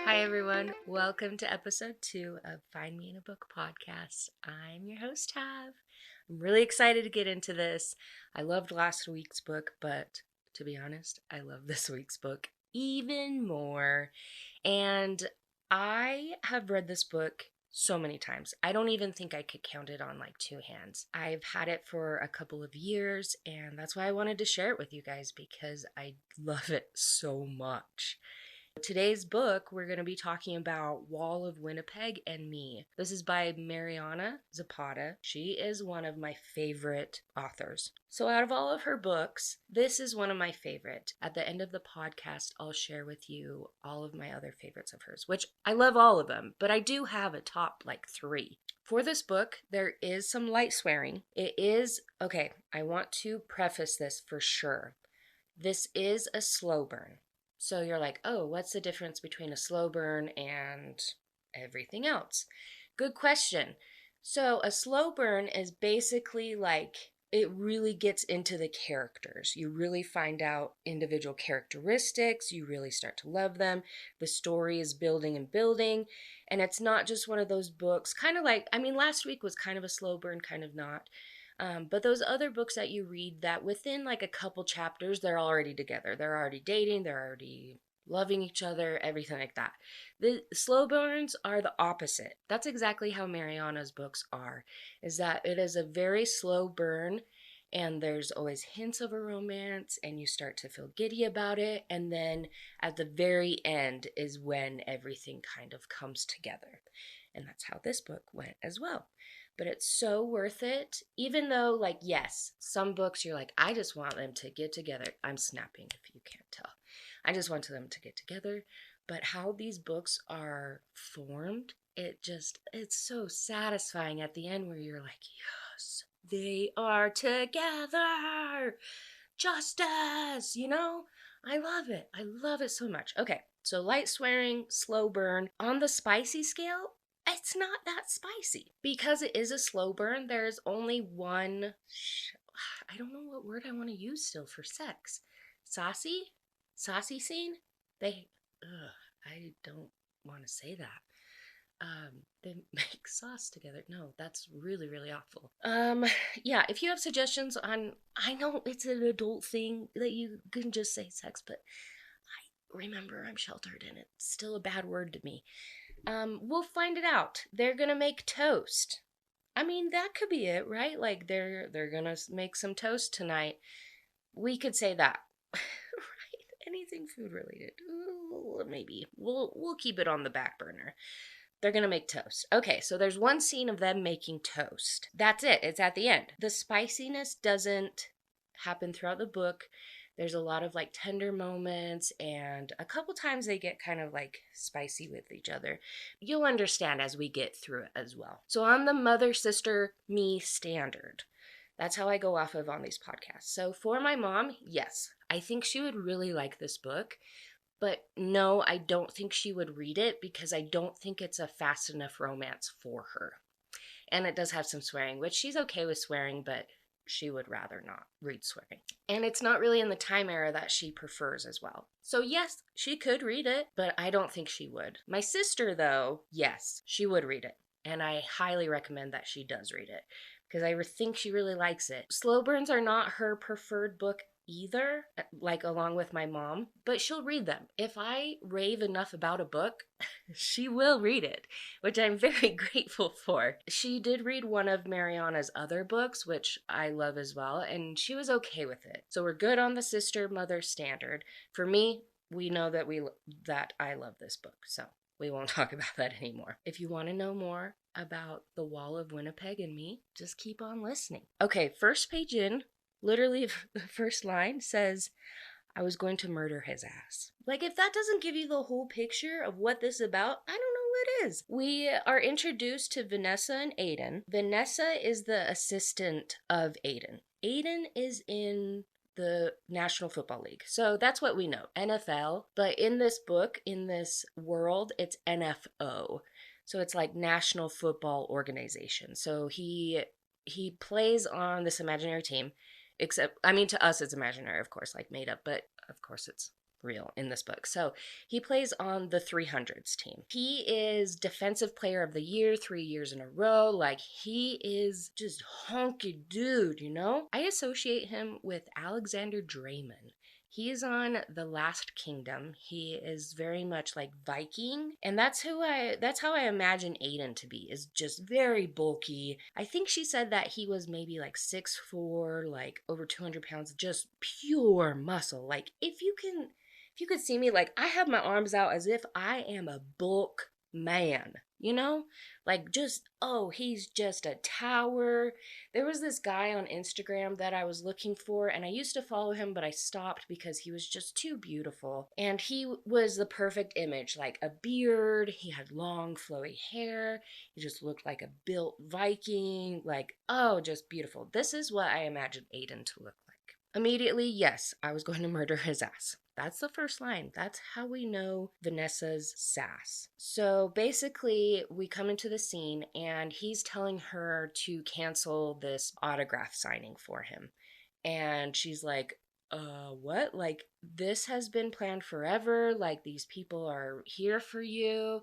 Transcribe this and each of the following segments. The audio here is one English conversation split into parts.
Hi, everyone. Welcome to episode 2 of Find Me in a Book podcast. I'm your host, Tav. I'm really excited to get into this. I loved last week's book, but to be honest, I love this week's book even more. And I have read this book so many times. I don't even think I could count it on like two hands. I've had it for a couple of years, and that's why I wanted to share it with you guys because I love it so much. Today's book, we're going to be talking about Wall of Winnipeg and Me. This is by Mariana Zapata. She is one of my favorite authors. So out of all of her books, this is one of my favorite. At the end of the podcast, I'll share with you all of my other favorites of hers, which I love all of them, but I do have a top like 3. For this book, there is some light swearing. It is, okay, I want to preface this for sure. This is a slow burn. So you're like, oh, what's the difference between a slow burn and everything else? Good question. So a slow burn is basically like it really gets into the characters. You really find out individual characteristics. You really start to love them. The story is building and building. And it's not just one of those books, kind of like, last week was kind of a slow burn, kind of not. But those other books that you read that within like a couple chapters, they're already together. They're already dating. They're already loving each other, everything like that. The slow burns are the opposite. That's exactly how Mariana's books are, is that it is a very slow burn and there's always hints of a romance and you start to feel giddy about it. And then at the very end is when everything kind of comes together. And that's how this book went as well. But it's so worth it, even though, like, yes, some books you're like, I just want them to get together. I'm snapping if you can't tell. I just want them to get together. But how these books are formed, it's so satisfying at the end where you're like, yes, they are together. Justice, you know? I love it. I love it so much. Okay, so light swearing, slow burn. On the spicy scale, it's not that spicy. Because it is a slow burn, there's only one. I don't know what word I want to use still for sex. Saucy? Saucy scene? They. Ugh, I don't want to say that. They make sauce together. No, that's really, really awful. Yeah, if you have suggestions on, I know it's an adult thing that you can just say sex, but remember I'm sheltered and it's still a bad word to me. We'll find it out. They're gonna make toast. That could be it, right? Like they're gonna make some toast tonight. We could say that. Right? Anything food related. Ooh, maybe. We'll keep it on the back burner. They're gonna make toast. Okay, so there's one scene of them making toast. That's it. It's at the end. The spiciness doesn't happen throughout the book. There's a lot of like tender moments, and a couple times they get kind of like spicy with each other. You'll understand as we get through it as well. So, on the mother, sister, me standard, that's how I go off of on these podcasts. So, for my mom, yes, I think she would really like this book. But no, I don't think she would read it because I don't think it's a fast enough romance for her. And it does have some swearing, which she's okay with swearing, but she would rather not read swearing. And it's not really in the time era that she prefers as well. So yes, she could read it, but I don't think she would. My sister, though, yes, she would read it. And I highly recommend that she does read it because I think she really likes it. Slow burns are not her preferred book either, like along with my mom, but she'll read them. If I rave enough about a book, she will read it, which I'm very grateful for. She did read one of Mariana's other books, which I love as well, and she was okay with it. So we're good on the sister mother standard. For me, we know that I love this book, so we won't talk about that anymore. If you want to know more about the Wall of Winnipeg and me, just keep on listening. Okay, first page in, literally the first line says, I was going to murder his ass. Like, if that doesn't give you the whole picture of what this is about, I don't know what is. We are introduced to Vanessa and Aiden. Vanessa is the assistant of Aiden. Aiden is in the National Football League. So that's what we know, NFL. But in this book, in this world, it's NFO. So it's like National Football Organization. So he plays on this imaginary team. Except, to us it's imaginary, of course, like made up, but of course it's real in this book. So he plays on the 300s team. He is defensive player of the year 3 years in a row. Like, he is just honky dude, you know? I associate him with Alexander Draymond. He is on The Last Kingdom. He is very much like Viking, and that's how I imagine Aiden to be. Is just very bulky. I think she said that he was maybe like 6'4", like over 200 pounds, just pure muscle. Like, if you could see me, like, I have my arms out as if I am a bulk man, you know? Like, just, oh, he's just a tower. There was this guy on Instagram that I was looking for, and I used to follow him, but I stopped because he was just too beautiful. And he was the perfect image, like a beard, he had long, flowy hair, he just looked like a built Viking, like, oh, just beautiful. This is what I imagined Aiden to look like. Immediately, yes, I was going to murder his ass. That's the first line. That's how we know Vanessa's sass. So basically, we come into the scene and he's telling her to cancel this autograph signing for him. And she's like, what? Like, this has been planned forever. Like, these people are here for you.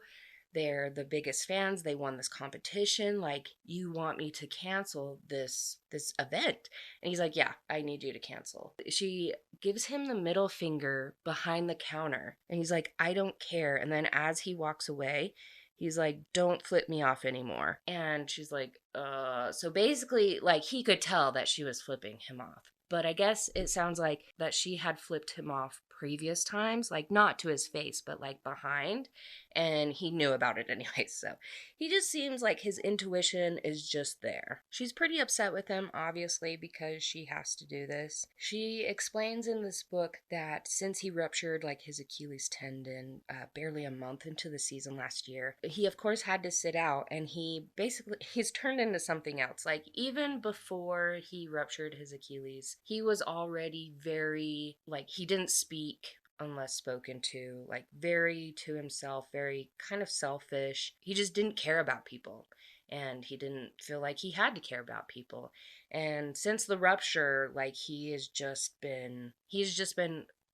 They're the biggest fans. They won this competition. Like, you want me to cancel this event? And he's like, yeah, I need you to cancel. She gives him the middle finger behind the counter. And he's like, I don't care. And then as he walks away, he's like, don't flip me off anymore. And she's like, so basically, like, he could tell that she was flipping him off. But I guess it sounds like that she had flipped him off previous times, like not to his face, but like behind, and he knew about it anyway. So he just seems like his intuition is just there. She's pretty upset with him, obviously, because she has to do this. She explains in this book that since he ruptured like his Achilles tendon barely a month into the season last year, he of course had to sit out, and he's turned into something else. Like, even before he ruptured his Achilles, he was already very, like, he didn't speak unless spoken to, like, very to himself, very kind of selfish. He just didn't care about people, and he didn't feel like he had to care about people. And since the rupture, like, he's just been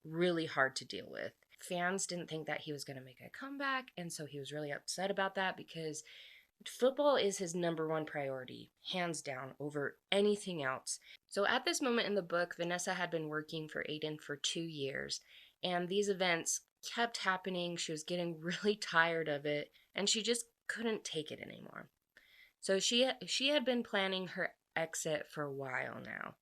really hard to deal with. Fans didn't think that he was going to make a comeback, and so he was really upset about that, because football is his number one priority, hands down, over anything else. So at this moment in the book, Vanessa had been working for Aiden for 2 years, and these events kept happening. She was getting really tired of it, and she just couldn't take it anymore. So she had been planning her exit for a while now.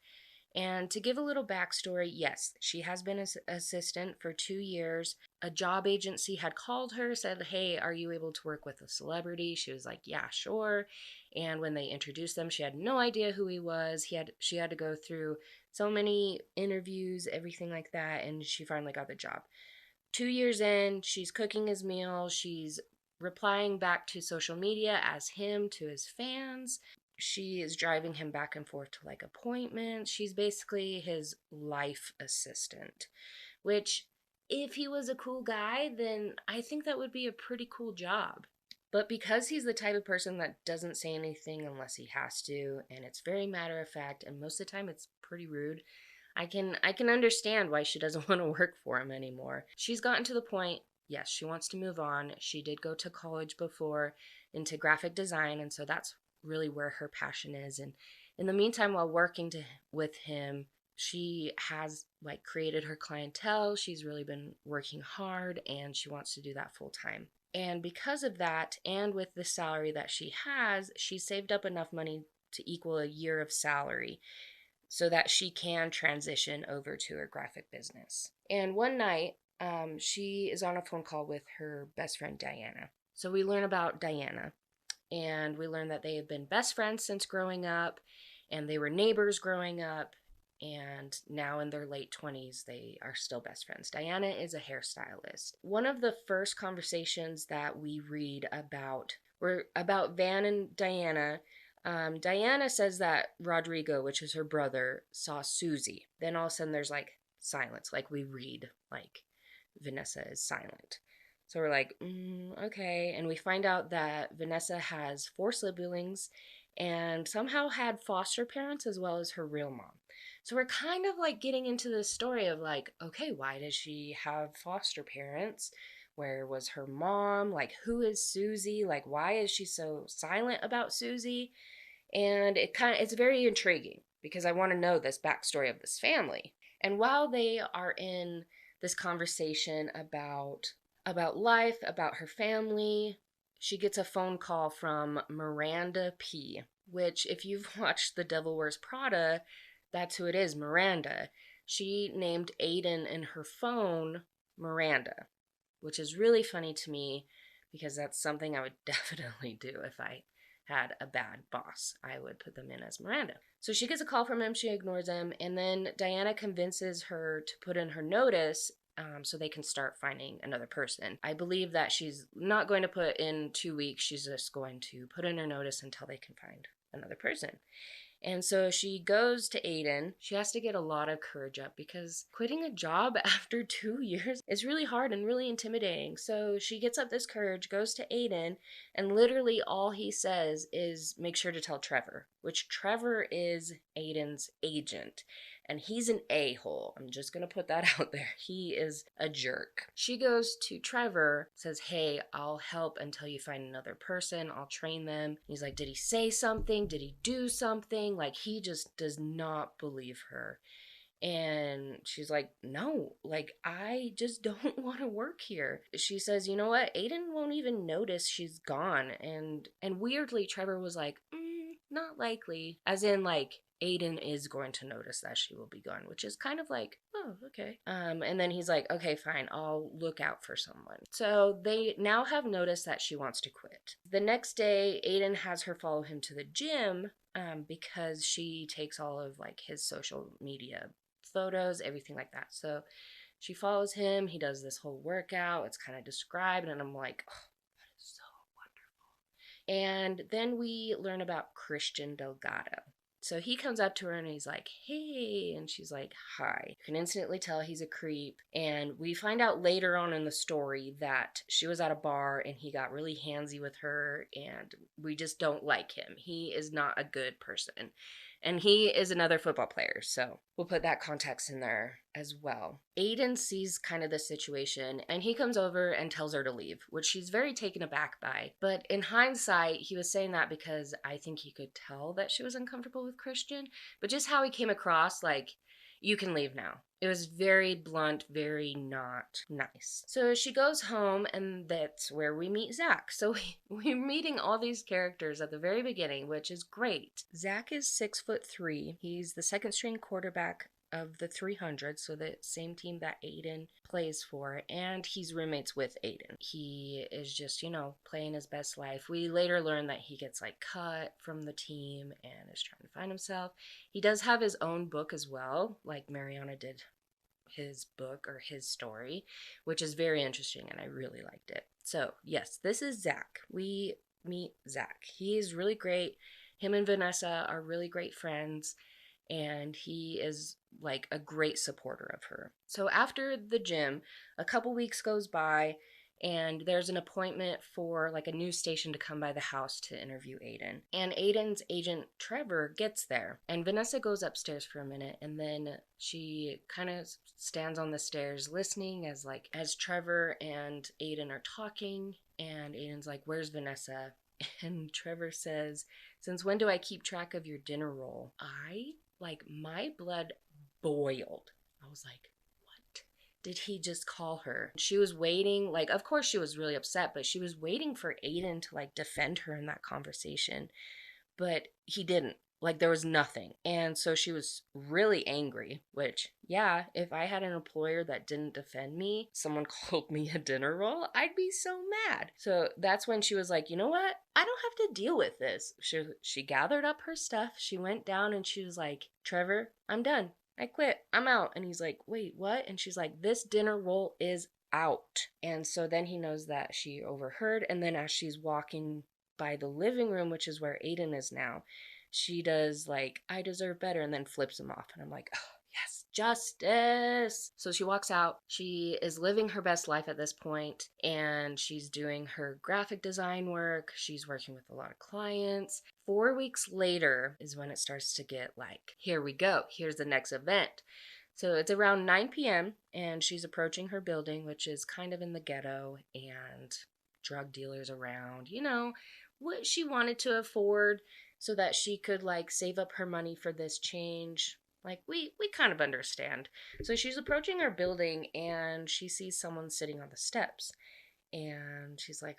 And to give a little backstory, yes, she has been an assistant for 2 years. A job agency had called her, said, hey, are you able to work with a celebrity? She was like, yeah, sure. And when they introduced them, she had no idea who he was. She had to go through so many interviews, everything like that, and she finally got the job. 2 years in, she's cooking his meal. She's replying back to social media as him to his fans. She is driving him back and forth to like appointments. She's basically his life assistant, which, if he was a cool guy, then I think that would be a pretty cool job. But because he's the type of person that doesn't say anything unless he has to, and it's very matter of fact, and most of the time it's pretty rude, I can understand why she doesn't want to work for him anymore. She's gotten to the point, yes, she wants to move on. She did go to college before into graphic design, and so that's really where her passion is. And in the meantime, while working with him, she has like created her clientele. She's really been working hard, and she wants to do that full time. And because of that, and with the salary that she has, she saved up enough money to equal a year of salary so that she can transition over to her graphic business. And one night, she is on a phone call with her best friend, Diana. So we learn about Diana, and we learn that they have been best friends since growing up, and they were neighbors growing up, and now in their late 20s, they are still best friends. Diana is a hairstylist. One of the first conversations that we read about were about Van and Diana. Diana says that Rodrigo, which is her brother, saw Susie. Then all of a sudden there's like silence, like we read, like Vanessa is silent. So we're like, okay. And we find out that Vanessa has 4 siblings and somehow had foster parents as well as her real mom. So we're kind of like getting into this story of like, okay, why does she have foster parents? Where was her mom? Like, who is Susie? Like, why is she so silent about Susie? And it's very intriguing because I want to know this backstory of this family. And while they are in this conversation about life, about her family, she gets a phone call from Miranda P, which if you've watched The Devil Wears Prada, that's who it is, Miranda. She named Aiden in her phone Miranda, which is really funny to me because that's something I would definitely do if I had a bad boss. I would put them in as Miranda. So she gets a call from him, she ignores him, and then Diana convinces her to put in her notice so they can start finding another person. I believe that she's not going to put in 2 weeks, she's just going to put in her notice until they can find another person. And so she goes to Aiden. She has to get a lot of courage up because quitting a job after 2 years is really hard and really intimidating. So she gets up this courage, goes to Aiden, and literally all he says is make sure to tell Trevor, which Trevor is Aiden's agent. And he's an a-hole. I'm just going to put that out there. He is a jerk. She goes to Trevor, says, hey, I'll help until you find another person. I'll train them. He's like, did he say something? Did he do something? Like, he just does not believe her. And she's like, no, like, I just don't want to work here. She says, you know what? Aiden won't even notice she's gone. And weirdly, Trevor was like, not likely. As in, like, Aiden is going to notice that she will be gone, which is kind of like, oh, okay. And then he's like, okay, fine, I'll look out for someone. So they now have noticed that she wants to quit. The next day, Aiden has her follow him to the gym because she takes all of like his social media photos, everything like that. So she follows him. He does this whole workout. It's kind of described, and I'm like, oh, that is so wonderful. And then we learn about Christian Delgado. So he comes up to her and he's like, hey, and she's like, hi. You can instantly tell he's a creep. And we find out later on in the story that she was at a bar and he got really handsy with her, and we just don't like him. He is not a good person. And he is another football player, so we'll put that context in there as well. Aiden sees kind of the situation, and he comes over and tells her to leave, which she's very taken aback by. But in hindsight, he was saying that because I think he could tell that she was uncomfortable with Christian, but just how he came across, like, you can leave now. It was very blunt, very not nice. So she goes home, and that's where we meet Zach. So we're meeting all these characters at the very beginning, which is great. Zach is 6'3". He's the second string quarterback of the 300, so the same team that Aiden plays for, and he's roommates with Aiden. He is just, playing his best life. We later learn that he gets like cut from the team and is trying to find himself. He does have his own book as well, like Mariana did his book or his story, which is very interesting, and I really liked it. So yes, this is Zach. We meet Zach. He is really great. Him and Vanessa are really great friends, and he is like a great supporter of her. So after the gym, a couple weeks goes by, and there's an appointment for like a news station to come by the house to interview Aiden. And Aiden's agent Trevor gets there, and Vanessa goes upstairs for a minute, and then she kind of stands on the stairs listening as Trevor and Aiden are talking, and Aiden's like, where's Vanessa? And Trevor says, since when do I keep track of your dinner roll? My blood boiled. I was like, what did he just call her? She was waiting, of course she was really upset, but she was waiting for Aiden to defend her in that conversation. But he didn't. There was nothing. And so she was really angry, which, yeah, if I had an employer that didn't defend me, someone called me a dinner roll, I'd be so mad. So that's when she was like, you know what? I don't have to deal with this. She gathered up her stuff. She went down and she was like, Trevor, I'm done. I quit. I'm out. And he's like, wait, what? And she's like, this dinner roll is out. And so then he knows that she overheard. And then as she's walking by the living room, which is where Aiden is now, she does I deserve better, and then flips him off. And I'm like, oh, yes, justice. So she walks out. She is living her best life at this point, and she's doing her graphic design work. She's working with a lot of clients. 4 weeks later is when it starts to get like, here we go. Here's the next event. So it's around 9 p.m. and she's approaching her building, which is kind of in the ghetto, and drug dealers around, what she wanted to afford so that she could like save up her money for this change. Like we kind of understand. So she's approaching her building and she sees someone sitting on the steps. And she's like,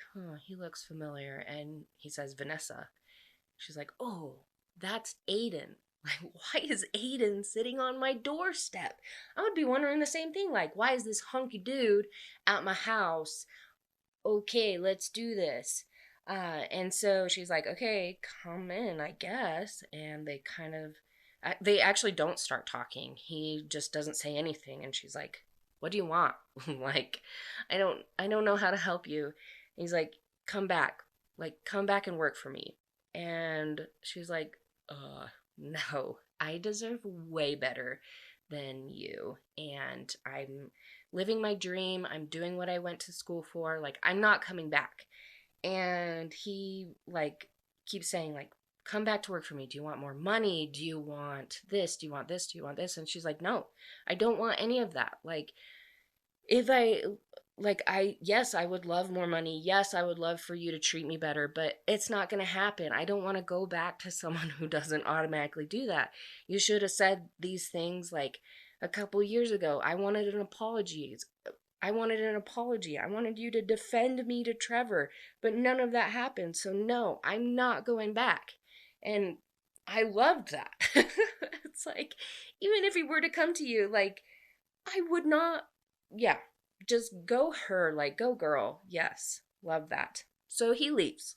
he looks familiar. And he says, Vanessa. She's like, oh, that's Aiden. Like, why is Aiden sitting on my doorstep? I would be wondering the same thing. Like, why is this hunky dude at my house? Okay, let's do this. And so she's like, okay, come in, I guess. And they actually don't start talking. He just doesn't say anything. And she's like, what do you want? Like, I don't know how to help you. And he's like, come back. Like, come back and work for me. And she's like, no, I deserve way better than you. And I'm living my dream. I'm doing what I went to school for. Like, I'm not coming back. And he, like, keeps saying, like, come back to work for me. Do you want more money? Do you want this? Do you want this? Do you want this? And she's like, no, I don't want any of that. Like, yes, I would love more money. Yes, I would love for you to treat me better, but it's not going to happen. I don't want to go back to someone who doesn't automatically do that. You should have said these things like a couple years ago. I wanted an apology. I wanted you to defend me to Trevor, but none of that happened. So no, I'm not going back. And I loved that. It's like, even if he were to come to you, like, I would not, yeah, just go her, like, go girl. Yes, love that. So he leaves.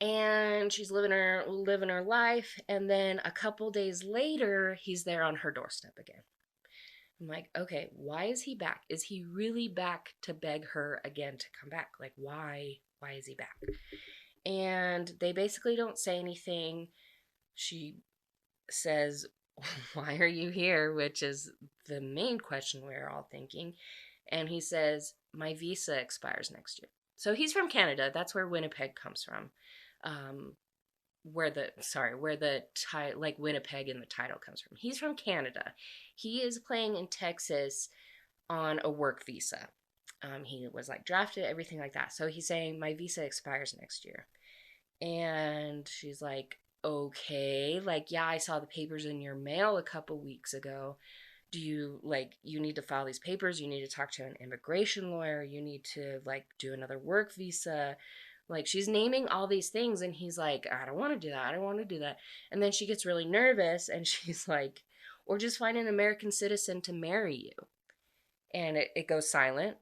And she's living her life, and then a couple days later, he's there on her doorstep again. I'm like, okay, why is he back? Is he really back to beg her again to come back? Like, why is he back? And they basically don't say anything. She says, why are you here? Which is the main question we're all thinking. And he says, my visa expires next year. So he's from Canada. That's where Winnipeg comes from. Where Winnipeg in the title comes from. He's from Canada. He is playing in Texas on a work visa. He was like drafted, everything like that. So he's saying, my visa expires next year. And she's like, okay, like, yeah, I saw the papers in your mail a couple weeks ago. Do you, like, you need to file these papers, you need to talk to an immigration lawyer, you need to, like, do another work visa. Like, she's naming all these things, and he's like, I don't want to do that. And then she gets really nervous, and she's like, or just find an American citizen to marry you. And it goes silent,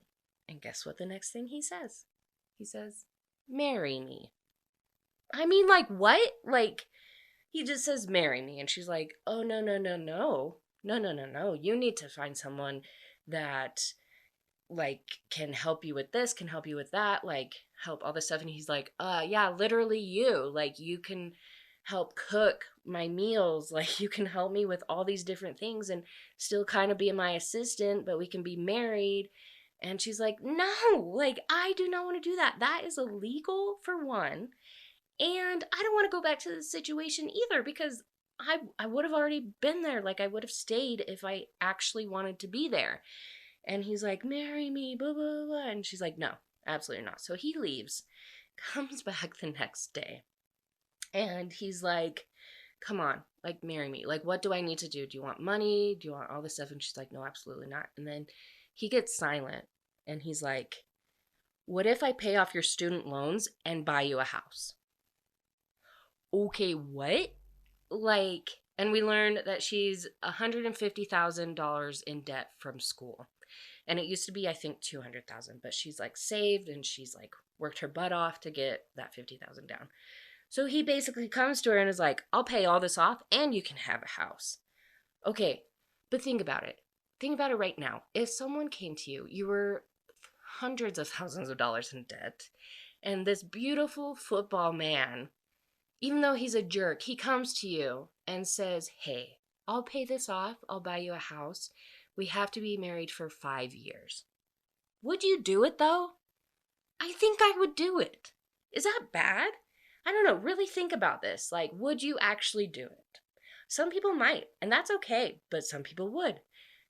and guess what the next thing he says? He says, marry me. I mean, like, what? Like, he just says, marry me. And she's like, oh, no. No. You need to find someone that, like, can help you with this, can help you with that, like, help all this stuff. And he's like, yeah, literally you. Like, you can help cook my meals. Like, you can help me with all these different things and still kind of be my assistant, but we can be married. And she's like, no, like, I do not want to do that. That is illegal, for one. And I don't want to go back to this situation either, because I would have already been there. Like, I would have stayed if I actually wanted to be there. And he's like, marry me, blah, blah, blah. And she's like, no, absolutely not. So he leaves, comes back the next day. And he's like, come on, like, marry me. Like, what do I need to do? Do you want money? Do you want all this stuff? And she's like, no, absolutely not. And then he gets silent. And he's like, what if I pay off your student loans and buy you a house? Okay, what? Like, and we learned that she's $150,000 in debt from school. And it used to be, I think, $200,000, but she's like saved and she's like worked her butt off to get that $50,000 down. So he basically comes to her and is like, I'll pay all this off and you can have a house. Okay, but think about it. Think about it right now. If someone came to you, you were hundreds of thousands of dollars in debt, and this beautiful football man, even though he's a jerk, he comes to you and says, hey, I'll pay this off. I'll buy you a house. We have to be married for 5 years. Would you do it though? I think I would do it. Is that bad? I don't know. Really think about this. Like, would you actually do it? Some people might, and that's okay, but some people would.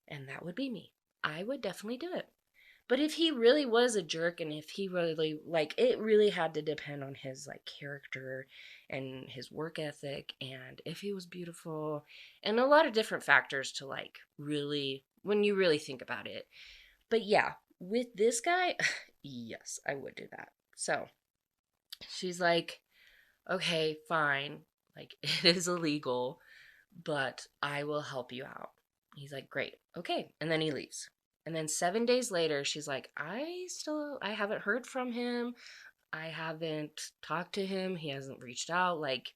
And that would be me. I would definitely do it. But if he really was a jerk and if he really, like, it really had to depend on his, like, character and his work ethic and if he was beautiful and a lot of different factors to, like, really, when you really think about it. But yeah, with this guy, yes, I would do that. So she's like, okay, fine. Like, it is illegal, but I will help you out. He's like, great. Okay. And then he leaves. And then 7 days later, she's like, I haven't heard from him. I haven't talked to him. He hasn't reached out. Like,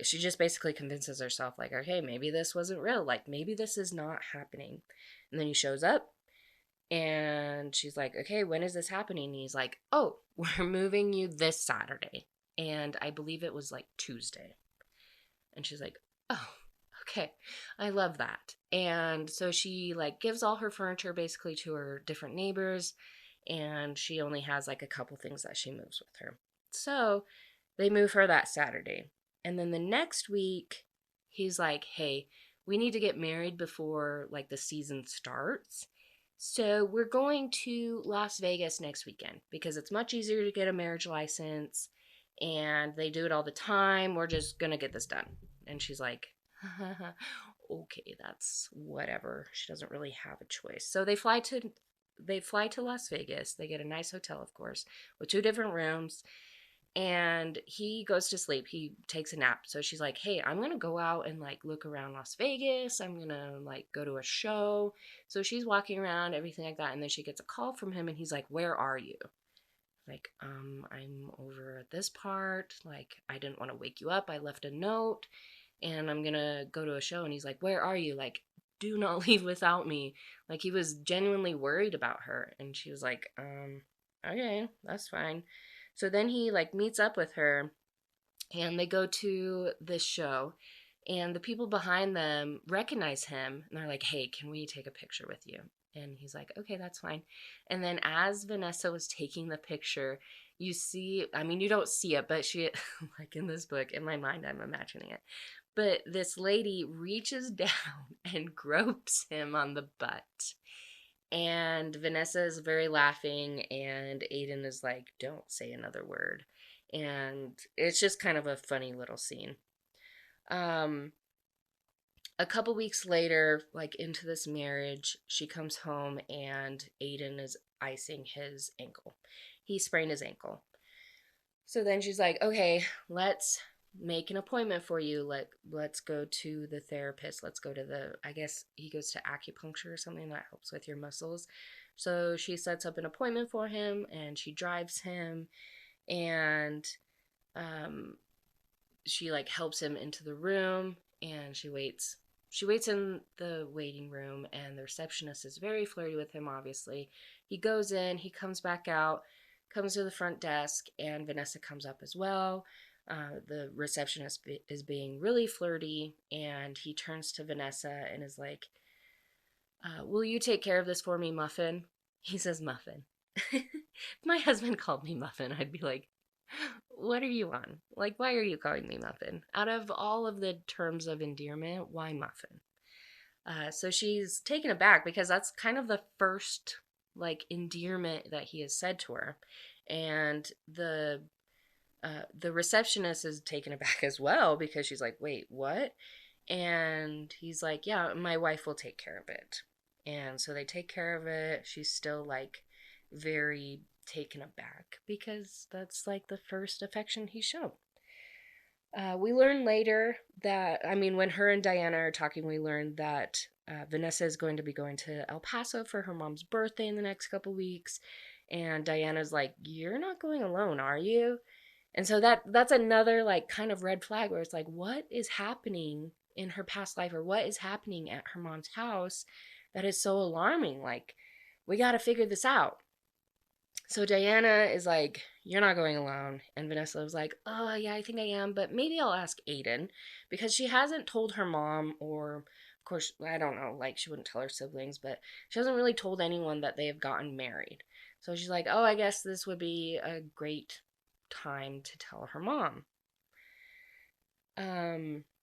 she just basically convinces herself, like, okay, maybe this wasn't real. Like, maybe this is not happening. And then he shows up and she's like, okay, when is this happening? And he's like, oh, we're moving you this Saturday. And I believe it was like Tuesday. And she's like, oh, okay, I love that. And so she like gives all her furniture basically to her different neighbors, and she only has like a couple things that she moves with her. So they move her that Saturday. And then the next week, he's like, hey, we need to get married before like the season starts. So we're going to Las Vegas next weekend because it's much easier to get a marriage license and they do it all the time. We're just going to get this done. And she's like, okay, that's whatever. She doesn't really have a choice. So they fly to Las Vegas. They get a nice hotel, of course, with 2 different rooms. And he goes to sleep. He takes a nap. So she's like, hey, I'm going to go out and like look around Las Vegas. I'm going to like go to a show. So she's walking around, everything like that. And then she gets a call from him and he's like, where are you? Like, I'm over at this part. Like, I didn't want to wake you up. I left a note and I'm going to go to a show. And he's like, where are you? Like, do not leave without me. Like, he was genuinely worried about her. And she was like, okay, that's fine. So then he like meets up with her and they go to this show and the people behind them recognize him and they're like, hey, can we take a picture with you? And he's like, okay, that's fine. And then as Vanessa was taking the picture, you see, I mean, you don't see it, but she, like in this book, in my mind, I'm imagining it. But this lady reaches down and gropes him on the butt. And Vanessa is very laughing, and Aiden is like, don't say another word. And it's just kind of a funny little scene. A couple weeks later, like into this marriage, she comes home and Aiden is icing his ankle. He sprained his ankle. So then she's like, okay, let's make an appointment for you. Let's go to the therapist. Let's go to I guess he goes to acupuncture or something that helps with your muscles. So she sets up an appointment for him and she drives him and she like helps him into the room and she waits in the waiting room and the receptionist is very flirty with him, obviously. He goes in, he comes back out, comes to the front desk, and Vanessa comes up as well. The receptionist is being really flirty, and he turns to Vanessa and is like, will you take care of this for me, Muffin? He says Muffin. If my husband called me Muffin, I'd be like, what are you on? Like, why are you calling me Muffin? Out of all of the terms of endearment, why Muffin? So she's taken aback because that's kind of the first, like, endearment that he has said to her. And the receptionist is taken aback as well because she's like, wait, what? And he's like, yeah, my wife will take care of it. And so they take care of it. She's still like very taken aback because that's like the first affection he showed. We learn later that, I mean, when her and Diana are talking, we learn that Vanessa is going to be going to El Paso for her mom's birthday in the next couple weeks. And Diana's like, you're not going alone, are you? And so that's another like kind of red flag where it's like, what is happening in her past life or what is happening at her mom's house that is so alarming? Like, we got to figure this out. So Diana is like, "You're not going alone." And Vanessa was like, "Oh, yeah, I think I am, but maybe I'll ask Aiden," because she hasn't told her mom, or, of course, I don't know, like, she wouldn't tell her siblings, but she hasn't really told anyone that they have gotten married. So she's like, "Oh, I guess this would be a great time to tell her mom."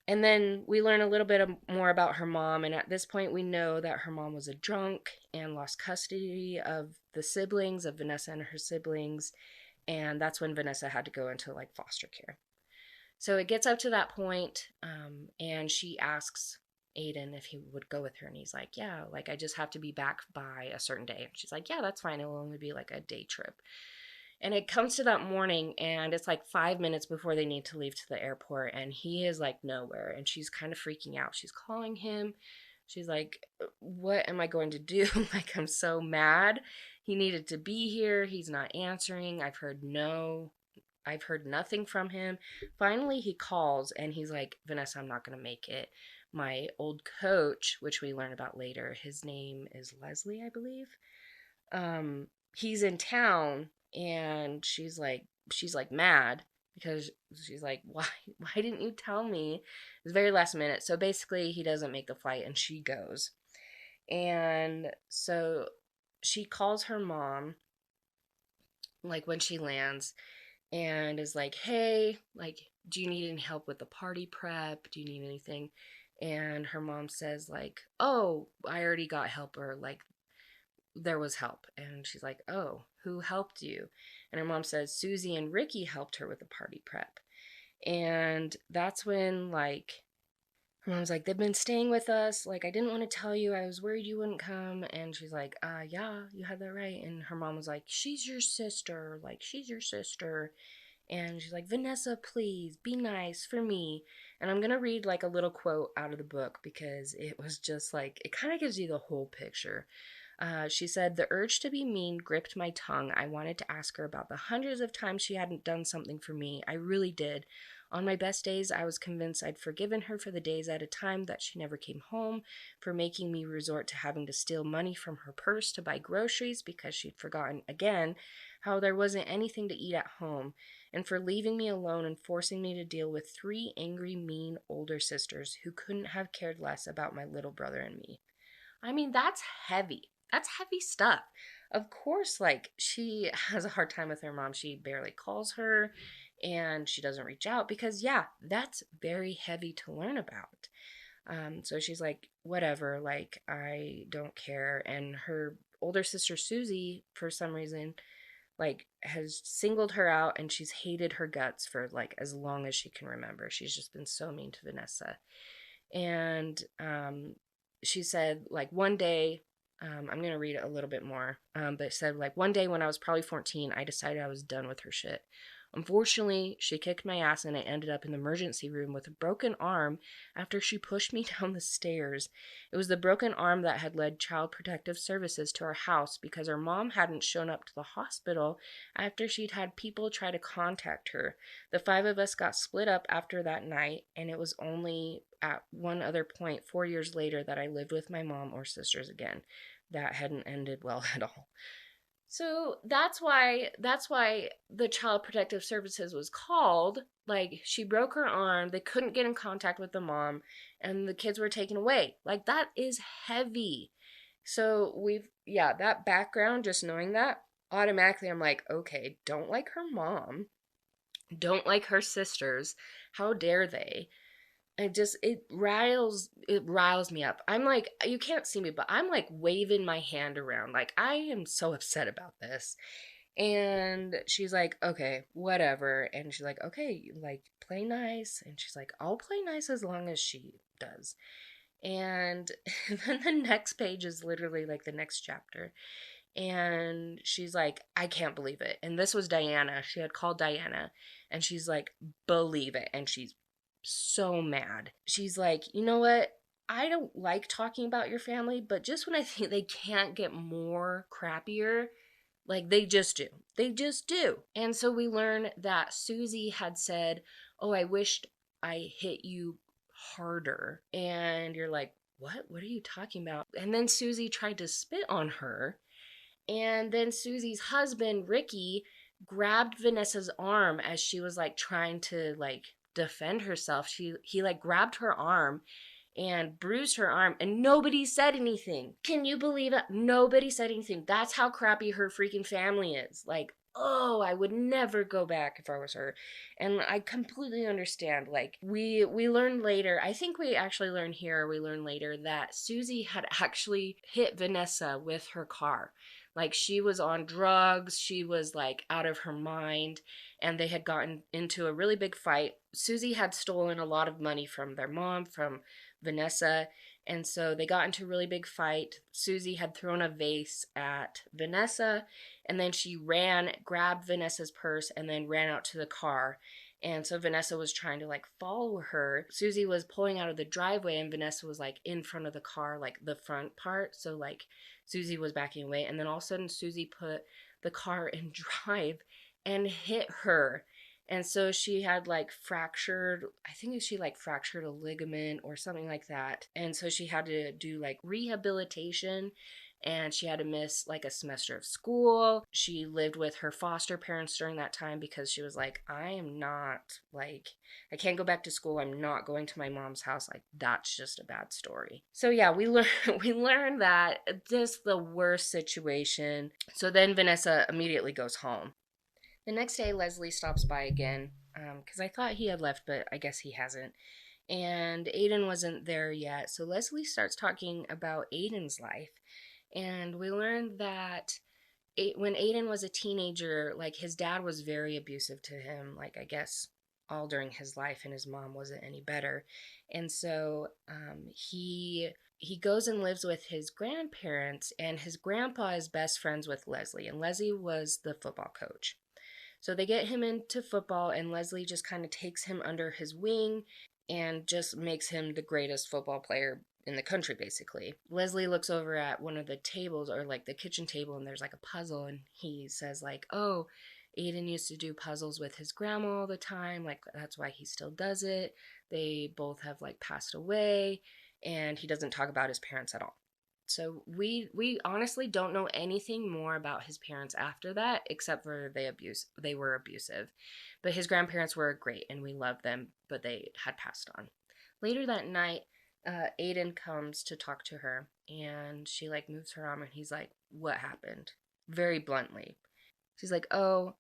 And then we learn a little bit more about her mom, and at this point, we know that her mom was a drunk and lost custody of the siblings, of Vanessa and her siblings, and that's when Vanessa had to go into like foster care. So it gets up to that point, and she asks Aiden if he would go with her, and he's like, "Yeah, like I just have to be back by a certain day." And she's like, "Yeah, that's fine. It'll only be like a day trip." And it comes to that morning, and it's like 5 minutes before they need to leave to the airport, and he is like nowhere, and she's kind of freaking out. She's calling him. She's like, "What am I going to do?" Like, I'm so mad. He needed to be here. He's not answering. I've heard nothing from him. Finally, he calls and he's like, "Vanessa, I'm not going to make it. My old coach," which we learn about later, his name is Leslie, I believe. He's in town, and she's like mad because she's like, "Why didn't you tell me?" It's very last minute. So basically, he doesn't make the flight and she goes. And so she calls her mom like when she lands, and is like, "Hey, like, do you need any help with the party prep? Do you need anything?" And her mom says like, "Oh, I already got help," or like, there was help. And she's like, "Oh, who helped you?" And her mom says Susie and Ricky helped her with the party prep. And that's when, like, her mom's like, "They've been staying with us. Like, I didn't want to tell you. I was worried you wouldn't come." And she's like, "Yeah, you had that right." And her mom was like, "She's your sister. Like, she's your sister." And she's like, "Vanessa, please be nice for me." And I'm going to read like a little quote out of the book because it was just like, it kind of gives you the whole picture. She said, "The urge to be mean gripped my tongue. I wanted to ask her about the hundreds of times she hadn't done something for me. I really did. On my best days, I was convinced I'd forgiven her for the days at a time that she never came home, for making me resort to having to steal money from her purse to buy groceries because she'd forgotten again how there wasn't anything to eat at home, and for leaving me alone and forcing me to deal with three angry, mean older sisters who couldn't have cared less about my little brother and me." I mean, that's heavy. That's heavy stuff. Of course, like, she has a hard time with her mom. She barely calls her and she doesn't reach out because, yeah, that's very heavy to learn about. So she's like, "Whatever, like, I don't care." And her older sister, Susie, for some reason, like, has singled her out, and she's hated her guts for, like, as long as she can remember. She's just been so mean to Vanessa. And she said, like, one day, I'm going to read it a little bit more, but it said, like, "One day when I was probably 14, I decided I was done with her shit. Unfortunately, she kicked my ass and I ended up in the emergency room with a broken arm after she pushed me down the stairs. It was the broken arm that had led Child Protective Services to our house because her mom hadn't shown up to the hospital after she'd had people try to contact her. The five of us got split up after that night, and it was only at one other point 4 years later that I lived with my mom or sisters again. That hadn't ended well at all." So that's why the Child Protective Services was called. Like, she broke her arm, they couldn't get in contact with the mom, and the kids were taken away. Like, that is heavy. So that background, just knowing that, automatically I'm like, okay, don't like her mom, don't like her sisters. How dare they? It riles me up. I'm like, you can't see me, but I'm like waving my hand around, like, I am so upset about this. And she's like, "Okay, whatever." And she's like, "Okay, like, play nice." And she's like, "I'll play nice as long as she does." And then the next page is literally like the next chapter, and she's like, "I can't believe it." And this was Diana. She had called Diana, and she's like, "Believe it." And she's so mad. She's like, "You know what? I don't like talking about your family, but just when I think they can't get more crappier, like, they just do. They just do." And so we learn that Susie had said, "Oh, I wished I hit you harder." And you're like, "What? What are you talking about?" And then Susie tried to spit on her, And then Susie's husband, Ricky, grabbed Vanessa's arm as she was like trying to like defend herself. He like grabbed her arm and bruised her arm, and nobody said anything. Can you believe it? Nobody said anything. That's how crappy her freaking family is. Like, oh, I would never go back if I was her. And I completely understand. Like, we learned later, I think we actually learned here, we learned later that Susie had actually hit Vanessa with her car. Like, she was on drugs, she was like out of her mind, and they had gotten into a really big fight. Susie had stolen a lot of money from their mom, from Vanessa, and so they got into a really big fight. Susie had thrown a vase at Vanessa, and then she ran, grabbed Vanessa's purse, and then ran out to the car. And so Vanessa was trying to like follow her. Susie was pulling out of the driveway, and Vanessa was like in front of the car, like the front part. So like Susie was backing away, and then all of a sudden Susie put the car in drive and hit her. And so she had like fractured, I think she like fractured a ligament or something like that. And so she had to do like rehabilitation, and she had to miss like a semester of school. She lived with her foster parents during that time because she was like, I am not like, I can't go back to school. I'm not going to my mom's house. Like, that's just a bad story. So yeah, we learned that this the worst situation. So then Vanessa immediately goes home. The next day, Leslie stops by again because I thought he had left, but I guess he hasn't. And Aiden wasn't there yet. So Leslie starts talking about Aiden's life. And we learned that when Aiden was a teenager, like his dad was very abusive to him, like I guess all during his life, and his mom wasn't any better. And so he goes and lives with his grandparents, and his grandpa is best friends with Leslie, and Leslie was the football coach. So they get him into football, and Leslie just kind of takes him under his wing and just makes him the greatest football player in the country, basically. Leslie looks over at one of the tables, or like the kitchen table, and there's like a puzzle, and he says like, oh, Aiden used to do puzzles with his grandma all the time, like that's why he still does it. They both have like passed away, and he doesn't talk about his parents at all. So we honestly don't know anything more about his parents after that, except for they were abusive. But his grandparents were great, and we loved them, but they had passed on. Later that night, Aiden comes to talk to her, and she like moves her arm, and he's like, "What happened?" Very bluntly. She's like, "Oh,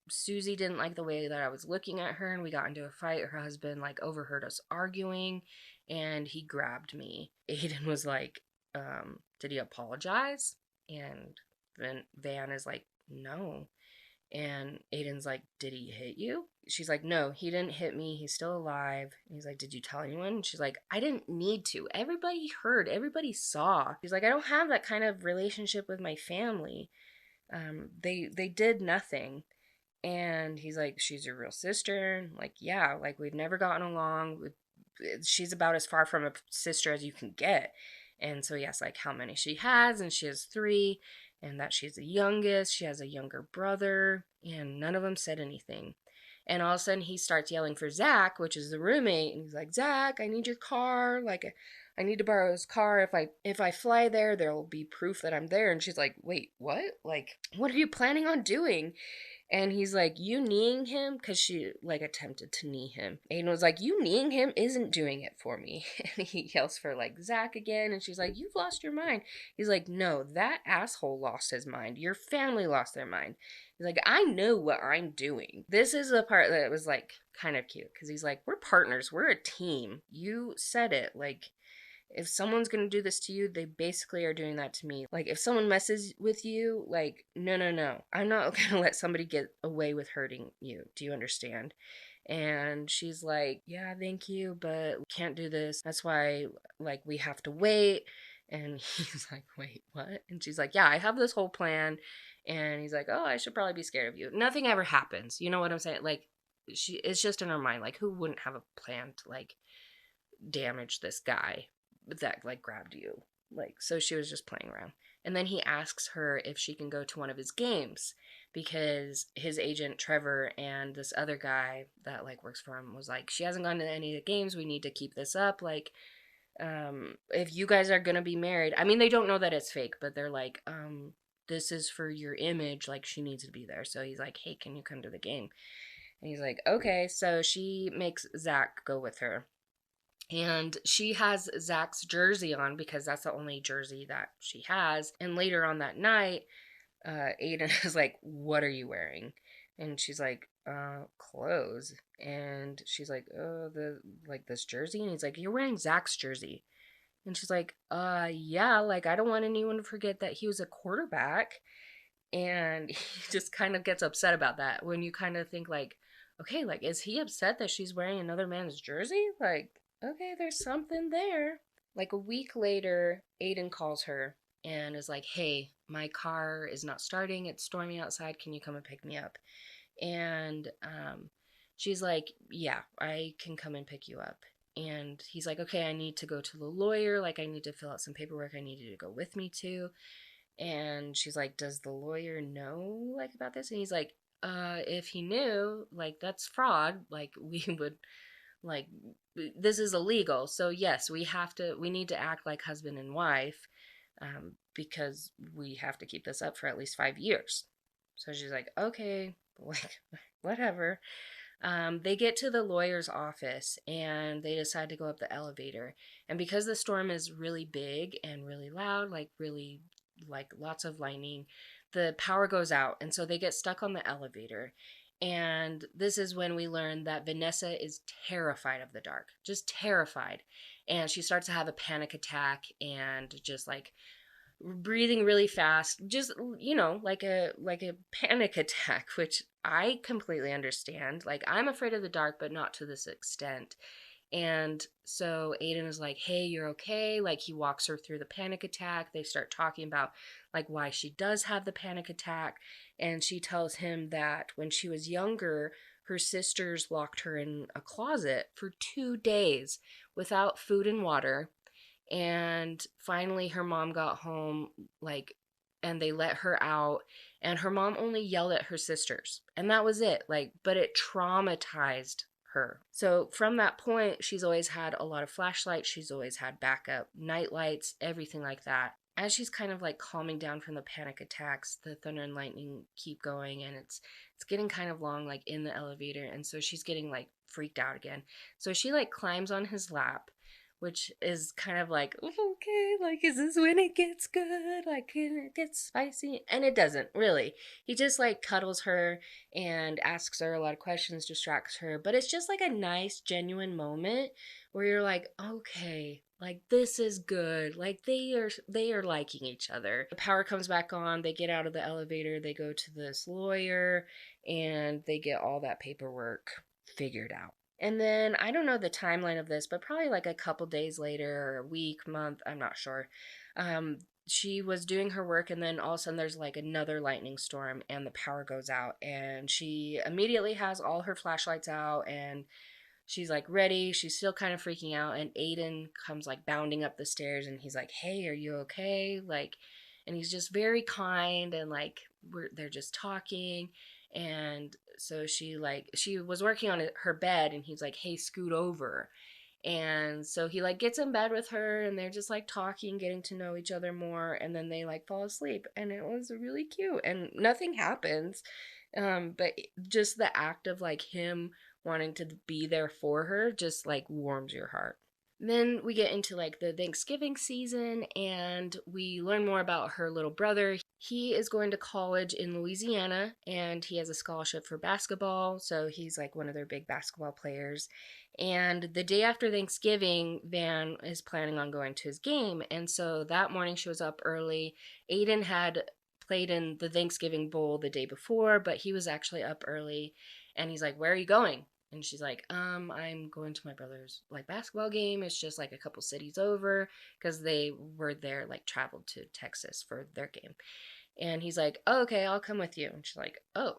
Susie didn't like the way that I was looking at her, and we got into a fight. Her husband like overheard us arguing, and he grabbed me." Aiden was like, did he apologize? And then Van is like, no. And Aiden's like, did he hit you? She's like, no, he didn't hit me. He's still alive. And he's like, did you tell anyone? And she's like, I didn't need to. Everybody heard. Everybody saw. He's like, I don't have that kind of relationship with my family. They did nothing. And he's like, she's your real sister? Like, yeah, like we've never gotten along. She's about as far from a sister as you can get. And so he asks like how many she has, and she has 3, and that she's the youngest. She has a younger brother, and none of them said anything. And all of a sudden he starts yelling for Zach, which is the roommate, and he's like, Zach, I need your car. Like, I need to borrow his car. If I fly there, there'll be proof that I'm there. And she's like, wait, what? Like, what are you planning on doing? And he's like, you kneeing him? Because she, like, attempted to knee him. Aiden was like, you kneeing him isn't doing it for me. And he yells for, like, Zach again. And she's like, you've lost your mind. He's like, no, that asshole lost his mind. Your family lost their mind. He's like, I know what I'm doing. This is the part that was, like, kind of cute. Because he's like, we're partners. We're a team. You said it. Like, if someone's gonna do this to you, they basically are doing that to me. Like, if someone messes with you, like, no. I'm not gonna let somebody get away with hurting you. Do you understand? And she's like, yeah, thank you, but we can't do this. That's why, like, we have to wait. And he's like, wait, what? And she's like, yeah, I have this whole plan. And he's like, oh, I should probably be scared of you. Nothing ever happens. You know what I'm saying? Like, it's just in her mind. Like, who wouldn't have a plan to, like, damage this guy that like grabbed you? Like, so she was just playing around. And then he asks her if she can go to one of his games, because his agent Trevor and this other guy that like works for him was like, she hasn't gone to any of the games, we need to keep this up. Like, if you guys are gonna be married, I mean, they don't know that it's fake, but they're like, this is for your image, like she needs to be there. So he's like, hey, can you come to the game? And he's like, okay. So she makes Zach go with her. And she has Zach's jersey on because that's the only jersey that she has. And later on that night, Aiden is like, what are you wearing? And she's like, clothes. And she's like, oh, this jersey. And he's like, you're wearing Zach's jersey. And she's like, yeah, like I don't want anyone to forget that he was a quarterback. And he just kind of gets upset about that when you kind of think like, okay, like is he upset that she's wearing another man's jersey? Like, okay, there's something there. Like a week later, Aiden calls her and is like, hey, my car is not starting. It's stormy outside. Can you come and pick me up? And she's like, yeah, I can come and pick you up. And he's like, okay, I need to go to the lawyer. Like, I need to fill out some paperwork. I need you to go with me too. And she's like, does the lawyer know like about this? And he's like, if he knew, like that's fraud. Like we would like this is illegal. So yes, we need to act like husband and wife, because we have to keep this up for at least 5 years. So she's like, okay, like whatever. They get to the lawyer's office and they decide to go up the elevator. And because the storm is really big and really loud, like really like lots of lightning, the power goes out. And so they get stuck on the elevator. And this is when we learn that Vanessa is terrified of the dark, just terrified. And she starts to have a panic attack and just like breathing really fast, just like a panic attack, which I completely understand. Like I'm afraid of the dark, but not to this extent. And so Aiden is like, hey, you're okay. Like he walks her through the panic attack. They start talking about like why she does have the panic attack. And she tells him that when she was younger, her sisters locked her in a closet for 2 days without food and water. And finally her mom got home, like, and they let her out, and her mom only yelled at her sisters and that was it, like, but it traumatized her. So from that point she's always had a lot of flashlights, she's always had backup night lights, everything like that. As she's kind of like calming down from the panic attacks, the thunder and lightning keep going, and it's getting kind of long, like in the elevator, and so she's getting like freaked out again. So she like climbs on his lap, which is kind of like, okay, like, is this when it gets good? Like, can it get spicy? And it doesn't, really. He just, like, cuddles her and asks her a lot of questions, distracts her. But it's just, like, a nice, genuine moment where you're like, okay, like, this is good. Like, they are liking each other. The power comes back on. They get out of the elevator. They go to this lawyer, and they get all that paperwork figured out. And then I don't know the timeline of this, but probably like a couple days later or a week, month, I'm not sure. She was doing her work, and then all of a sudden there's like another lightning storm and the power goes out, and she immediately has all her flashlights out and she's like ready. She's still kind of freaking out, and Aiden comes like bounding up the stairs and he's like, hey, are you okay? Like, and he's just very kind, and like they're just talking. And so she was working on her bed, and he's like, hey, scoot over. And so he like gets in bed with her, and they're just like talking, getting to know each other more, and then they like fall asleep, and it was really cute, and nothing happens. But just the act of like him wanting to be there for her just like warms your heart. Then we get into like the Thanksgiving season, and we learn more about her little brother. He is going to college in Louisiana, and he has a scholarship for basketball, so he's like one of their big basketball players. And the day after Thanksgiving, Van is planning on going to his game, and so that morning she was up early. Aiden had played in the Thanksgiving Bowl the day before, but he was actually up early, and he's like, where are you going? And she's like, I'm going to my brother's like basketball game. It's just like a couple cities over, because they were there, like traveled to Texas for their game. And he's like, oh, okay, I'll come with you. And she's like, oh,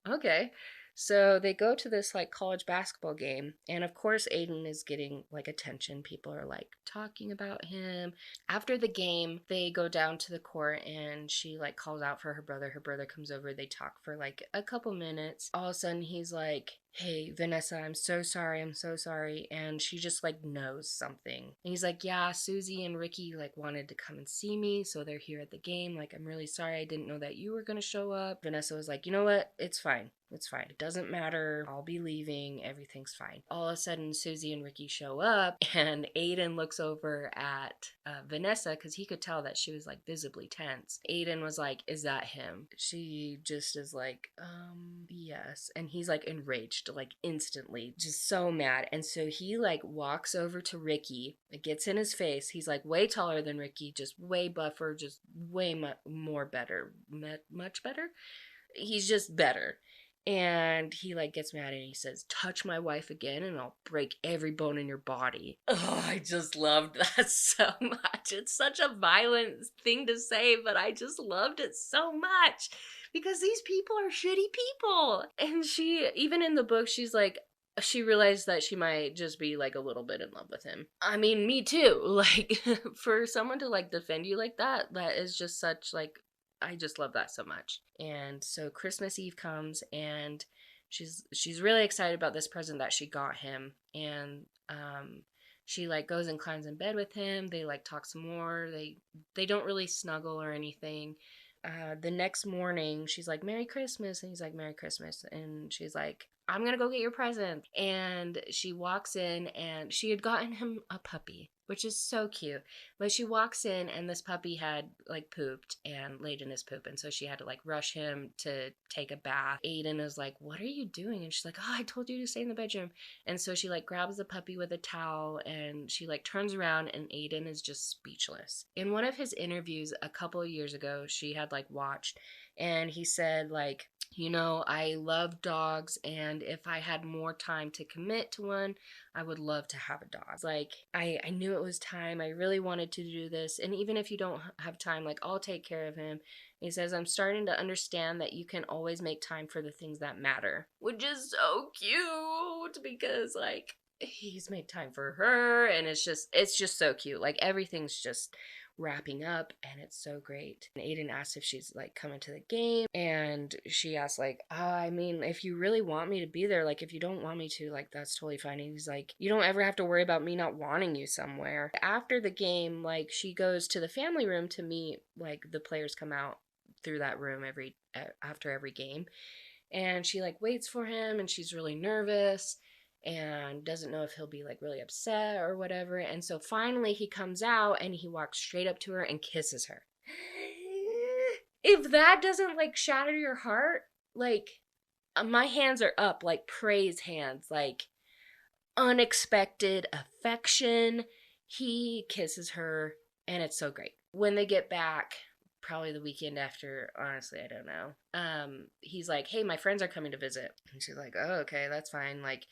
okay. So they go to this like college basketball game, and of course Aiden is getting like attention. People are like talking about him. After the game, they go down to the court, and she like calls out for her brother. Her brother comes over. They talk for like a couple minutes. All of a sudden he's like, hey, Vanessa, I'm so sorry. I'm so sorry. And she just like knows something. And he's like, yeah, Susie and Ricky like wanted to come and see me. So they're here at the game. Like, I'm really sorry. I didn't know that you were going to show up. Vanessa was like, you know what? It's fine. It's fine. It doesn't matter. I'll be leaving. Everything's fine. All of a sudden, Susie and Ricky show up, and Aiden looks over at Vanessa because he could tell that she was like visibly tense. Aiden was like, is that him? She just is like, yes. And he's like enraged, like instantly, just so mad. And so he like walks over to Ricky, it gets in his face. He's like way taller than Ricky, just way buffer, just way more better, much better. He's just better. And he like gets mad and he says, touch my wife again and I'll break every bone in your body. Oh, I just loved that so much. It's such a violent thing to say, but I just loved it so much because these people are shitty people. And she, even in the book, she's like, she realized that she might just be like a little bit in love with him. I mean, me too. Like, for someone to like defend you like that, that is just such like, I just love that so much. And so Christmas Eve comes and she's really excited about this present that she got him. And she like goes and climbs in bed with him. They like talk some more. They don't really snuggle or anything. The next morning, she's like, Merry Christmas. And he's like, Merry Christmas. And she's like, I'm going to go get your present. And she walks in and she had gotten him a puppy, which is so cute. But she walks in and this puppy had like pooped and laid in his poop. And so she had to like rush him to take a bath. Aiden is like, what are you doing? And she's like, oh, I told you to stay in the bedroom. And so she like grabs the puppy with a towel and she like turns around and Aiden is just speechless. In one of his interviews a couple of years ago, she had like watched and he said like, you know, I love dogs, and if I had more time to commit to one, I would love to have a dog. Like, I knew it was time. I really wanted to do this. And even if you don't have time, like, I'll take care of him. He says, I'm starting to understand that you can always make time for the things that matter. Which is so cute because, like, he's made time for her, and it's just so cute. Like, everything's just wrapping up and it's so great. And Aiden asks if she's like coming to the game and she asks like, I mean, if you really want me to be there, like if you don't want me to, like that's totally fine. And he's like, you don't ever have to worry about me not wanting you somewhere. After the game, like she goes to the family room to meet, like the players come out through that room after every game, and she like waits for him and she's really nervous and doesn't know if he'll be like really upset or whatever. And so finally he comes out and he walks straight up to her and kisses her. If that doesn't like shatter your heart, like my hands are up like praise hands, like unexpected affection. He kisses her and it's so great. When they get back, probably the weekend after, honestly, I don't know. He's like, hey, my friends are coming to visit. And she's like, oh, okay, that's fine. Like,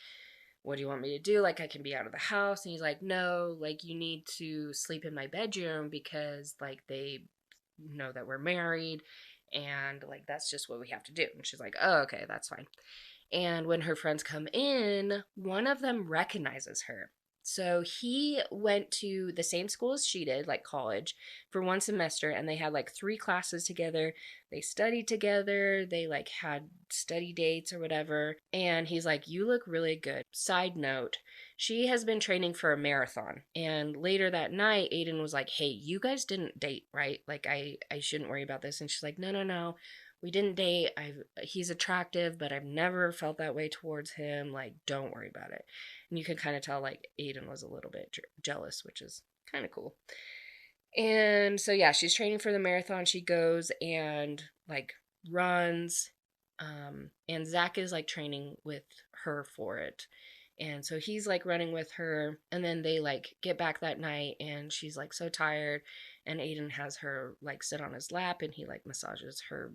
what do you want me to do? Like, I can be out of the house. And he's like, no, like, you need to sleep in my bedroom because, like, they know that we're married. And, like, that's just what we have to do. And she's like, oh, okay, that's fine. And when her friends come in, one of them recognizes her. So he went to the same school as she did, like college, for one semester, and they had like 3 classes together. They studied together, they like had study dates or whatever. And he's like, you look really good. Side note, she has been training for a marathon. And later that night, Aiden was like, hey, you guys didn't date, right? Like, I shouldn't worry about this. And she's like, no. We didn't date. He's attractive, but I've never felt that way towards him. Like, don't worry about it. And you can kind of tell, like, Aiden was a little bit jealous, which is kind of cool. And so, yeah, she's training for the marathon. She goes and, like, runs. And Zach is, like, training with her for it. And so he's, like, running with her. And then they, like, get back that night. And she's, like, so tired. And Aiden has her, like, sit on his lap. And he, like, massages her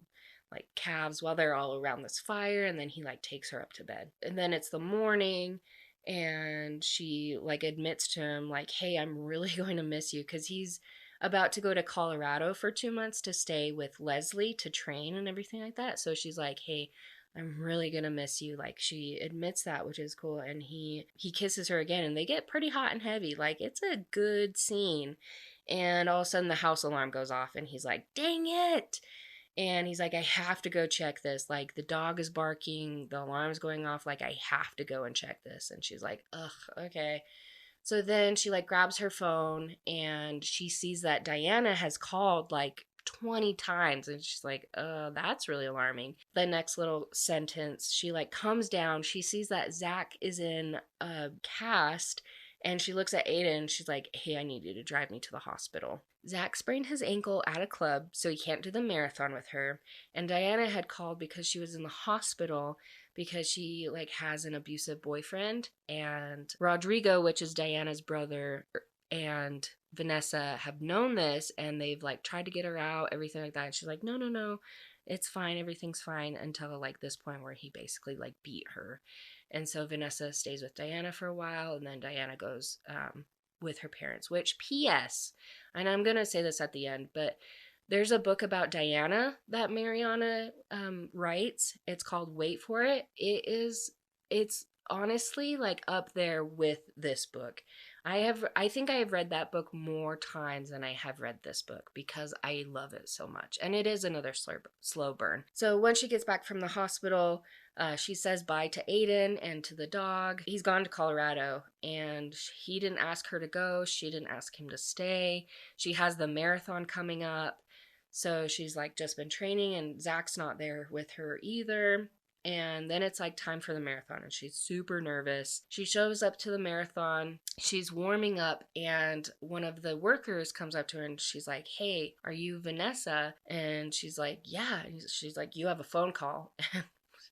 like calves while they're all around this fire, and then he like takes her up to bed. And then it's the morning and she like admits to him like, hey, I'm really going to miss you, because he's about to go to Colorado for 2 months to stay with Leslie to train and everything like that. So she's like, hey, I'm really gonna miss you. Like, she admits that, which is cool. And he kisses her again and they get pretty hot and heavy. Like, it's a good scene. And all of a sudden the house alarm goes off and he's like, dang it. And he's like, I have to go check this. Like, the dog is barking, the alarm's going off. Like, I have to go and check this. And she's like, ugh, okay. So then she like grabs her phone and she sees that Diana has called like 20 times, and she's like, that's really alarming. The next little sentence, she like comes down, she sees that Zach is in a cast, and she looks at Aiden and she's like, hey, I need you to drive me to the hospital. Zach sprained his ankle at a club, so he can't do the marathon with her. And Diana had called because she was in the hospital because she like has an abusive boyfriend, and Rodrigo, which is Diana's brother, and Vanessa have known this, and they've like tried to get her out, everything like that. And she's like, no, no, no, it's fine, everything's fine, until like this point where he basically like beat her. And so Vanessa stays with Diana for a while, and then Diana goes with her parents, which PS, and I'm gonna say this at the end, but there's a book about Diana that Mariana writes. It's called Wait for It. It's honestly like up there with this book. I think I have read that book more times than I have read this book because I love it so much. And it is another slow burn. So when she gets back from the hospital, she says bye to Aiden and to the dog. He's gone to Colorado, and he didn't ask her to go. She didn't ask him to stay. She has the marathon coming up. So she's like just been training, and Zach's not there with her either. And then it's like time for the marathon, and she's super nervous. She shows up to the marathon. She's warming up, and one of the workers comes up to her and she's like, hey, are you Vanessa? And she's like, yeah. And she's like, you have a phone call.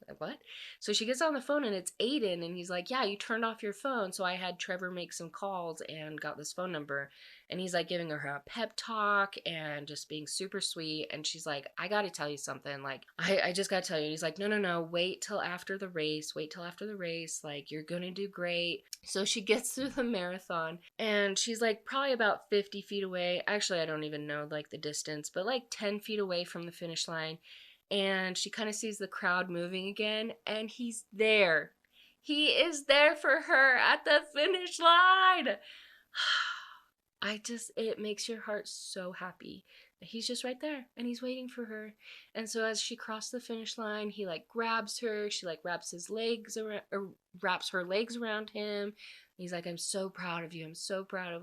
Like, what? So she gets on the phone and it's Aiden, and he's like, yeah, you turned off your phone, so I had Trevor make some calls and got this phone number. And he's like giving her a pep talk and just being super sweet. And she's like, I gotta tell you something, like I just gotta tell you. And he's like, no, no, no, wait till after the race, like you're gonna do great. So she gets through the marathon, and she's like probably about 50 feet away. Actually, I don't even know like the distance, but like 10 feet away from the finish line. And she kind of sees the crowd moving again, and he's there. He is there for her at the finish line. It makes your heart so happy that he's just right there and he's waiting for her. And so as she crossed the finish line, he like grabs her. She like wraps his legs around, or wraps her legs around him. He's like, I'm so proud of you. I'm so proud of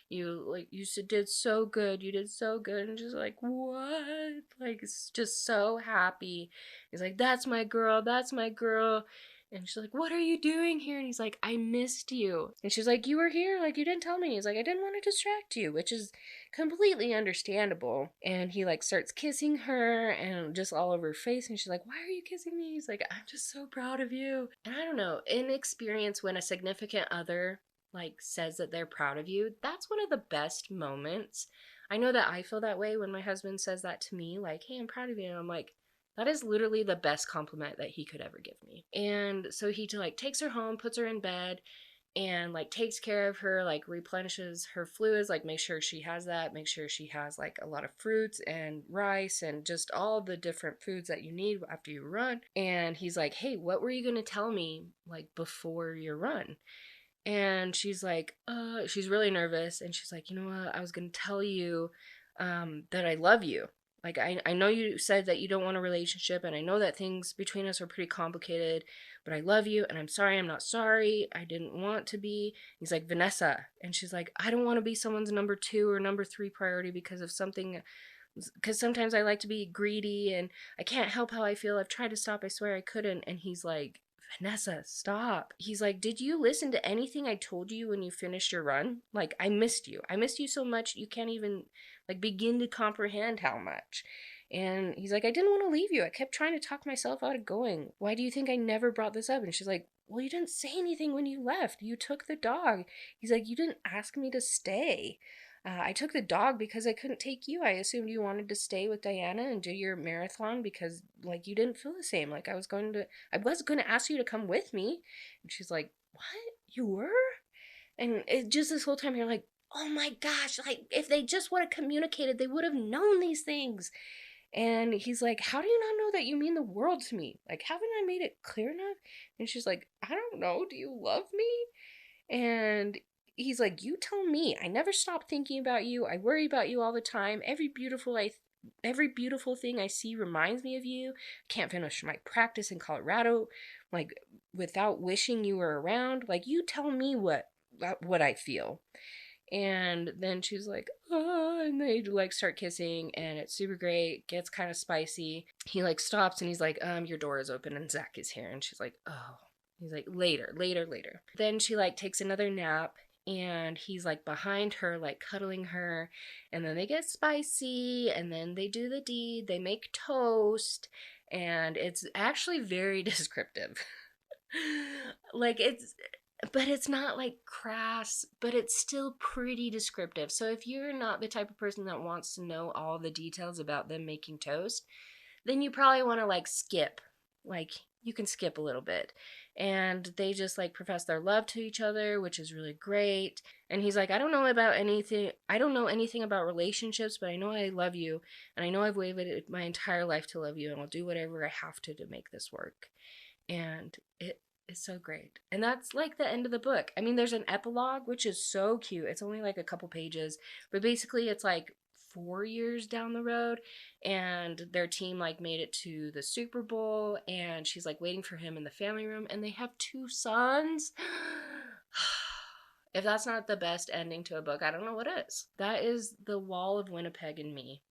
you did so good. You did so good. And just like, what? Like, it's just so happy. He's like, that's my girl. That's my girl. And she's like, what are you doing here? And he's like, I missed you. And she's like, you were here? Like, you didn't tell me. He's like, I didn't want to distract you, which is completely understandable. And he like starts kissing her and just all over her face. And she's like, why are you kissing me? He's like, I'm just so proud of you. And I don't know, in experience, when a significant other like says that they're proud of you, that's one of the best moments. I know that I feel that way when my husband says that to me, like, hey, I'm proud of you. And I'm like, that is literally the best compliment that he could ever give me. And so he like takes her home, puts her in bed, and like takes care of her, like replenishes her fluids, like make sure she has that, make sure she has like a lot of fruits and rice and just all the different foods that you need after you run. And he's like, hey, what were you going to tell me like before your run? And she's like, she's really nervous. And she's like, you know what? I was going to tell you that I love you. Like, I know you said that you don't want a relationship, and I know that things between us are pretty complicated, but I love you, and I'm sorry I'm not sorry. I didn't want to be. He's like, Vanessa. And she's like, I don't want to be someone's number 2 or number 3 priority because sometimes I like to be greedy, and I can't help how I feel. I've tried to stop. I swear I couldn't. And he's like, Vanessa, stop. He's like, did you listen to anything I told you when you finished your run? Like, I missed you. I missed you so much you can't even like begin to comprehend how much. And he's like, I didn't want to leave you. I kept trying to talk myself out of going. Why do you think I never brought this up? And she's like, well, you didn't say anything when you left. You took the dog. He's like, you didn't ask me to stay. I took the dog because I couldn't take you. I assumed you wanted to stay with Diana and do your marathon because like you didn't feel the same. Like I was going to ask you to come with me. And she's like, what? You were? And it just this whole time you're like, oh my gosh, like if they just would have communicated, they would have known these things. And he's like, how do you not know that you mean the world to me? Like, haven't I made it clear enough? And she's like, I don't know. Do you love me? And he's like, you tell me. I never stop thinking about you. I worry about you all the time. Every beautiful every beautiful thing I see reminds me of you. Can't finish my practice in Colorado, like, without wishing you were around. Like, you tell me what I feel. And then she's like, oh, and they like start kissing, and it's super great. Gets kind of spicy. He like stops and he's like, your door is open and Zach is here. And she's like, oh. He's like, later, later, later. Then she like takes another nap, and he's like behind her, like cuddling her. And then they get spicy, and then they do the deed. They make toast, and it's actually very descriptive. Like, but it's not like crass, but it's still pretty descriptive. So if you're not the type of person that wants to know all the details about them making toast, then you probably want to like skip. Like, you can skip a little bit. And they just like profess their love to each other, which is really great. And he's like, I don't know anything about relationships, but I know I love you, and I know I've waited my entire life to love you, and I'll do whatever I have to make this work. And it is so great. And that's like the end of the book. I mean, there's an epilogue, which is so cute. It's only like a couple pages, but basically it's like 4 years down the road, and their team like made it to the Super Bowl, and she's like waiting for him in the family room, and they have 2 sons. If that's not the best ending to a book, I don't know what is. That is The Wall of Winnipeg in me.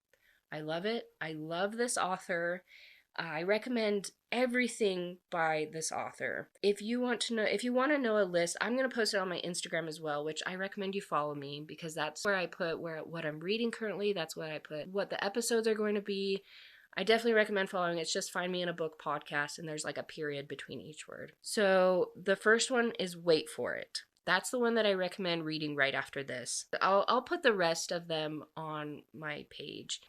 I love it. I love this author. I recommend everything by this author. If you want to know a list, I'm going to post it on my Instagram as well, which I recommend you follow me, because that's where I put what I'm reading currently. That's what I put what the episodes are going to be. I definitely recommend following. It's just Find Me in a Book podcast, and there's like a period between each word. So the first one is Wait for It. That's the one that I recommend reading right after this. I'll put the rest of them on my page.